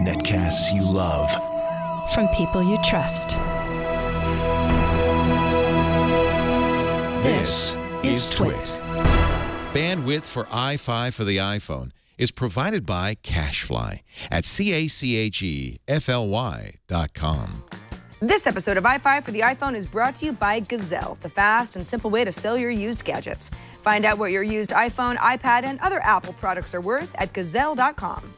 Netcasts you love. From people you trust. This is Twit. Bandwidth for iFive for the iPhone is provided by CacheFly at CACHEFLY.com. This episode of iFive for the iPhone is brought to you by Gazelle, the fast and simple way to sell your used gadgets. Find out what your used iPhone, iPad, and other Apple products are worth at Gazelle.com.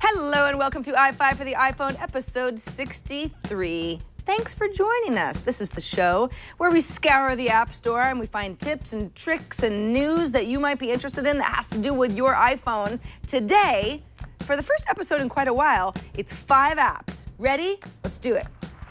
Hello and welcome to iFive for the iPhone, episode 63. Thanks for joining us. This is the show where we scour the App Store and we find tips and tricks and news that you might be interested in that has to do with your iPhone. Today, for the first episode in quite a while, it's 5 apps. Ready? Let's do it.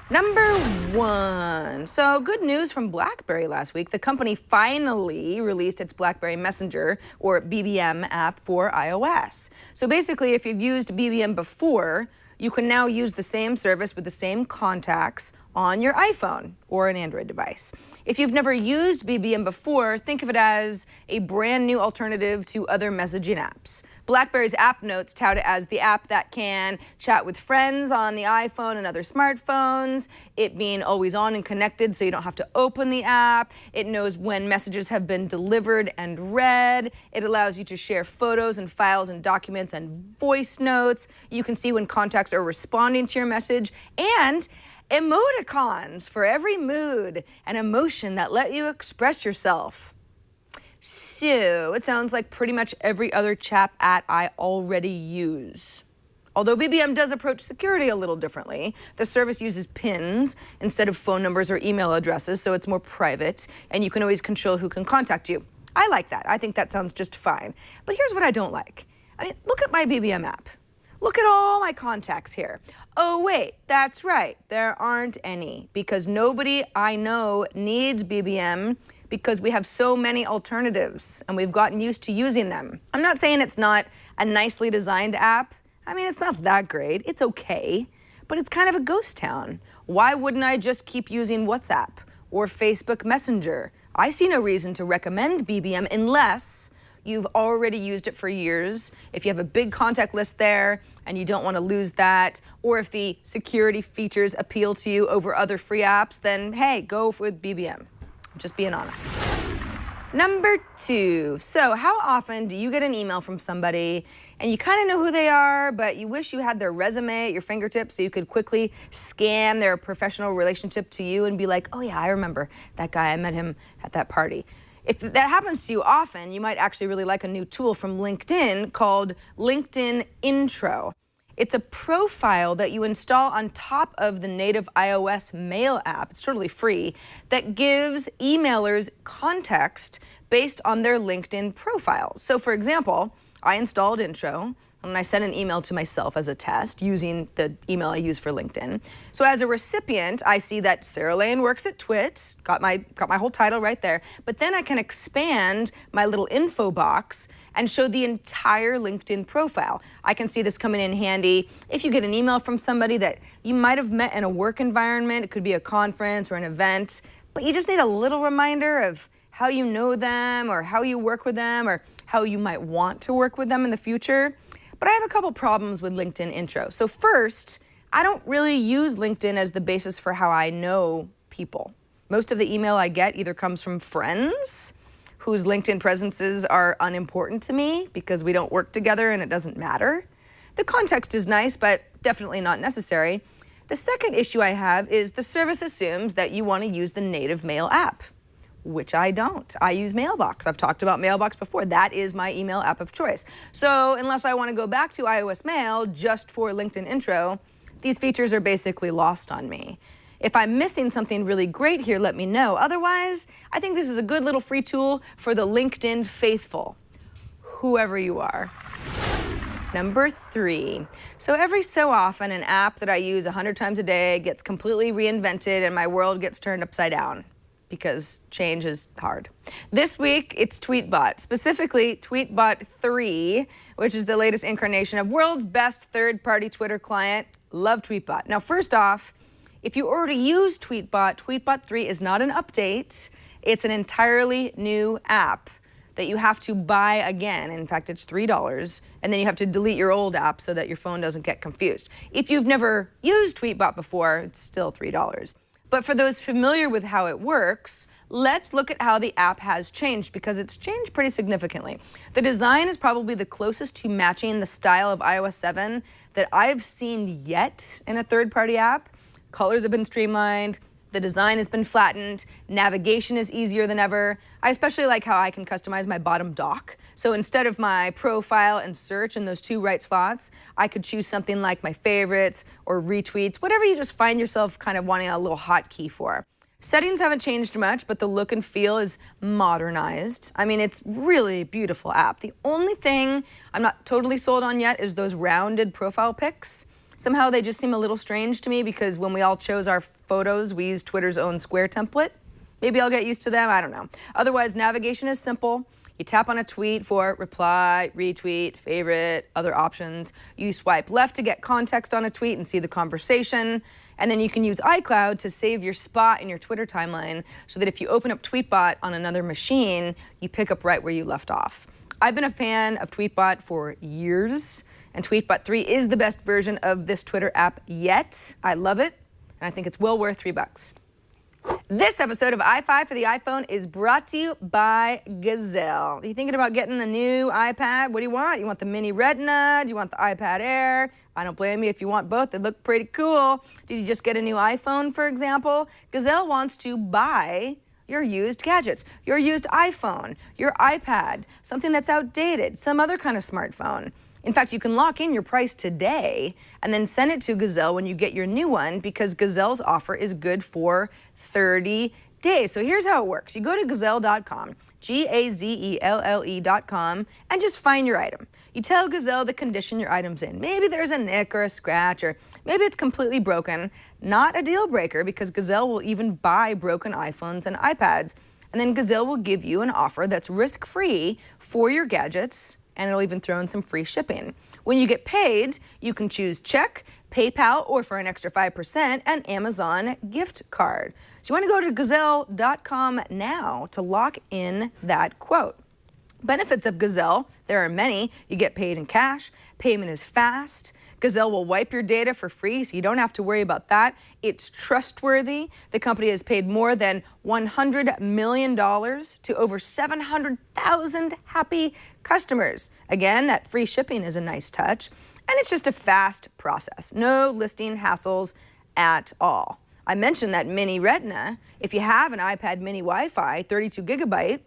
Number 1. So good news from BlackBerry last week. The company finally released its BlackBerry Messenger, or BBM, app for iOS. So basically, if you've used BBM before, you can now use the same service with the same contacts on your iPhone or an Android device. If you've never used BBM before, think of it as a brand new alternative to other messaging apps. BlackBerry's app notes tout it as the app that can chat with friends on the iPhone and other smartphones, it being always on and connected so you don't have to open the app, it knows when messages have been delivered and read, it allows you to share photos and files and documents and voice notes, you can see when contacts are responding to your message, and emoticons for every mood and emotion that let you express yourself. So, it sounds like pretty much every other chat app I already use. Although BBM does approach security a little differently, the service uses pins instead of phone numbers or email addresses, so it's more private, and you can always control who can contact you. I like that. I think that sounds just fine. But here's what I don't like. I mean, look at my BBM app. Look at all my contacts here. Oh wait, that's right, there aren't any, because nobody I know needs BBM because we have so many alternatives and we've gotten used to using them. I'm not saying it's not a nicely designed app. I mean, it's not that great, it's okay, but it's kind of a ghost town. Why wouldn't I just keep using WhatsApp or Facebook Messenger? I see no reason to recommend BBM unless you've already used it for years, if you have a big contact list there and you don't want to lose that, or if the security features appeal to you over other free apps, then hey, go with BBM. I'm just being honest. Number 2, so how often do you get an email from somebody and you kind of know who they are, but you wish you had their resume at your fingertips so you could quickly scan their professional relationship to you and be like, oh yeah, I remember that guy, I met him at that party. If that happens to you often, you might actually really like a new tool from LinkedIn called LinkedIn Intro. It's a profile that you install on top of the native iOS Mail app, it's totally free, that gives emailers context based on their LinkedIn profile. So for example, I installed Intro, and I sent an email to myself as a test using the email I use for LinkedIn. So as a recipient, I see that Sarah Lane works at Twit, got my whole title right there, but then I can expand my little info box and show the entire LinkedIn profile. I can see this coming in handy if you get an email from somebody that you might have met in a work environment, it could be a conference or an event, but you just need a little reminder of how you know them or how you work with them or how you might want to work with them in the future. But I have a couple problems with LinkedIn Intro. So first, I don't really use LinkedIn as the basis for how I know people. Most of the email I get either comes from friends whose LinkedIn presences are unimportant to me because we don't work together and it doesn't matter. The context is nice, but definitely not necessary. The second issue I have is the service assumes that you want to use the native Mail app, which I don't. I use Mailbox. I've talked about Mailbox before. That is my email app of choice. So unless I want to go back to iOS Mail just for LinkedIn Intro, these features are basically lost on me. If I'm missing something really great here, let me know. Otherwise, I think this is a good little free tool for the LinkedIn faithful, whoever you are. Number 3. So every so often, an app that I use 100 times a day gets completely reinvented and my world gets turned upside down, because change is hard. This week, it's Tweetbot, specifically Tweetbot 3, which is the latest incarnation of world's best third-party Twitter client. Love Tweetbot. Now, first off, If you already use Tweetbot, Tweetbot 3 is not an update. It's an entirely new app that you have to buy again. In fact, it's $3, and then you have to delete your old app so that your phone doesn't get confused. If you've never used Tweetbot before, it's still $3. But for those familiar with how it works, let's look at how the app has changed, because it's changed pretty significantly. The design is probably the closest to matching the style of iOS 7 that I've seen yet in a third-party app. Colors have been streamlined. The design has been flattened. Navigation is easier than ever. I especially like how I can customize my bottom dock. So instead of my profile and search in those two right slots, I could choose something like my favorites or retweets, whatever you just find yourself kind of wanting a little hotkey for. Settings haven't changed much, but the look and feel is modernized. I mean, it's really beautiful app. The only thing I'm not totally sold on yet is those rounded profile pics. Somehow they just seem a little strange to me, because when we all chose our photos, we used Twitter's own square template. Maybe I'll get used to them, I don't know. Otherwise, navigation is simple. You tap on a tweet for reply, retweet, favorite, other options. You swipe left to get context on a tweet and see the conversation. And then you can use iCloud to save your spot in your Twitter timeline so that if you open up Tweetbot on another machine, you pick up right where you left off. I've been a fan of Tweetbot for years, and Tweetbot 3 is the best version of this Twitter app yet. I love it, and I think it's well worth $3. This episode of iFive for the iPhone is brought to you by Gazelle. Are you thinking about getting a new iPad? What do you want? You want the mini Retina? Do you want the iPad Air? I don't blame you if you want both. They look pretty cool. Did you just get a new iPhone, for example? Gazelle wants to buy your used gadgets, your used iPhone, your iPad, something that's outdated, some other kind of smartphone. In fact, you can lock in your price today and then send it to Gazelle when you get your new one, because Gazelle's offer is good for 30 days. So here's how it works. You go to gazelle.com, Gazelle.com, and just find your item. You tell Gazelle the condition your item's in. Maybe there's a nick or a scratch, or maybe it's completely broken. Not a deal breaker, because Gazelle will even buy broken iPhones and iPads. And then Gazelle will give you an offer that's risk-free for your gadgets, and it'll even throw in some free shipping. When you get paid, you can choose check, PayPal, or for an extra 5%, an Amazon gift card. So you want to go to gazelle.com now to lock in that quote. Benefits of Gazelle, there are many. You get paid in cash, payment is fast, Gazelle will wipe your data for free, so you don't have to worry about that. It's trustworthy. The company has paid more than $100 million to over 700,000 happy customers. Again, that free shipping is a nice touch, and it's just a fast process. No listing hassles at all. I mentioned that mini Retina. If you have an iPad mini Wi-Fi, 32 gigabyte,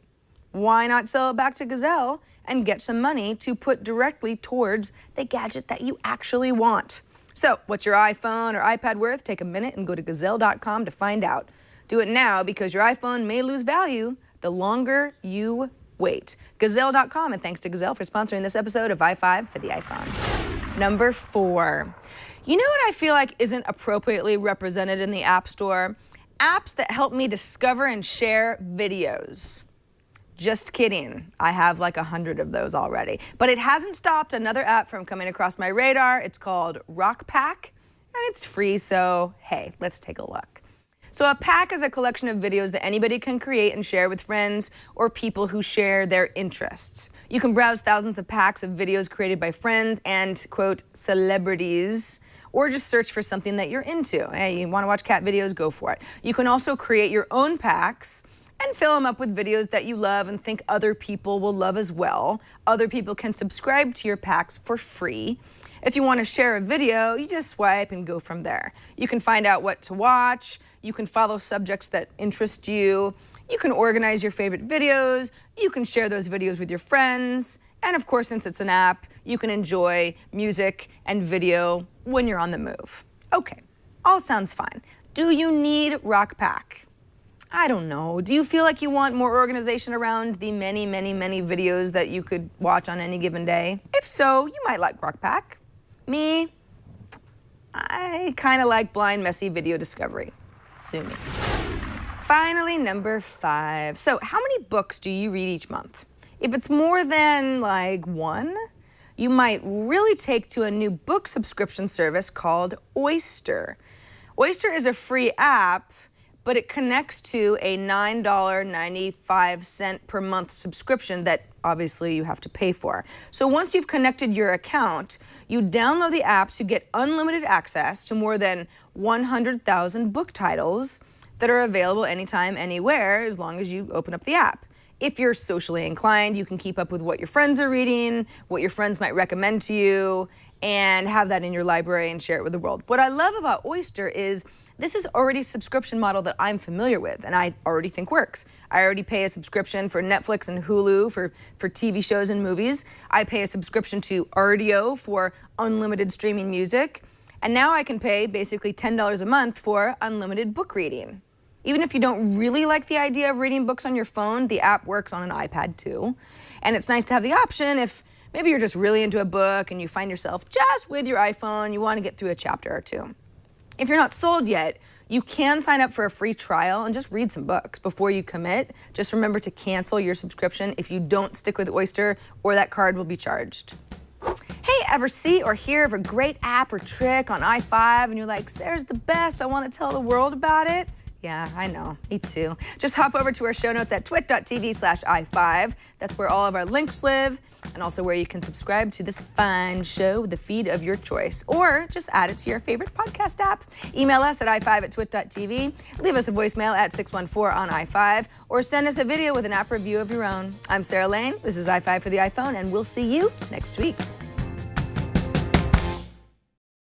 why not sell it back to Gazelle and get some money to put directly towards the gadget that you actually want? So, what's your iPhone or iPad worth? Take a minute and go to gazelle.com to find out. Do it now, because your iPhone may lose value the longer you wait. Gazelle.com, and thanks to Gazelle for sponsoring this episode of iFive for the iPhone. Number 4. You know what I feel like isn't appropriately represented in the App Store? Apps that help me discover and share videos. Just kidding. I have like 100 of those already. But it hasn't stopped another app from coming across my radar. It's called RockPack, and it's free, so hey, let's take a look. So a pack is a collection of videos that anybody can create and share with friends or people who share their interests. You can browse thousands of packs of videos created by friends and, quote, celebrities, or just search for something that you're into. Hey, you want to watch cat videos? Go for it. You can also create your own packs and fill them up with videos that you love and think other people will love as well. Other people can subscribe to your packs for free. If you want to share a video, you just swipe and go from there. You can find out what to watch. You can follow subjects that interest you. You can organize your favorite videos. You can share those videos with your friends. And of course, since it's an app, you can enjoy music and video when you're on the move. Okay, all sounds fine. Do you need RockPack? I don't know. Do you feel like you want more organization around the many, many, many videos that you could watch on any given day? If so, you might like RockPack. Me, I kind of like blind, messy video discovery. Sue me. Finally, number 5. So how many books do you read each month? If it's more than like 1, you might really take to a new book subscription service called Oyster. Oyster is a free app, but it connects to a $9.95 per month subscription that obviously you have to pay for. So once you've connected your account, you download the app to get unlimited access to more than 100,000 book titles that are available anytime, anywhere, as long as you open up the app. If you're socially inclined, you can keep up with what your friends are reading, what your friends might recommend to you, and have that in your library and share it with the world. What I love about Oyster is this is already a subscription model that I'm familiar with and I already think works. I already pay a subscription for Netflix and Hulu for TV shows and movies. I pay a subscription to RDO for unlimited streaming music. And now I can pay basically $10 a month for unlimited book reading. Even if you don't really like the idea of reading books on your phone, the app works on an iPad too. And it's nice to have the option if maybe you're just really into a book and you find yourself just with your iPhone, you want to get through a chapter or two. If you're not sold yet, you can sign up for a free trial and just read some books before you commit. Just remember to cancel your subscription if you don't stick with Oyster, or that card will be charged. Hey, ever see or hear of a great app or trick on iFive and you're like, Sarah's the best, I want to tell the world about it? Yeah, I know, me too. Just hop over to our show notes at twit.tv/iFive. That's where all of our links live, and also where you can subscribe to this fine show with the feed of your choice, or just add it to your favorite podcast app. Email us at iFive@twit.tv, leave us a voicemail at 614 on iFive, or send us a video with an app review of your own. I'm Sarah Lane, this is iFive for the iPhone, and we'll see you next week.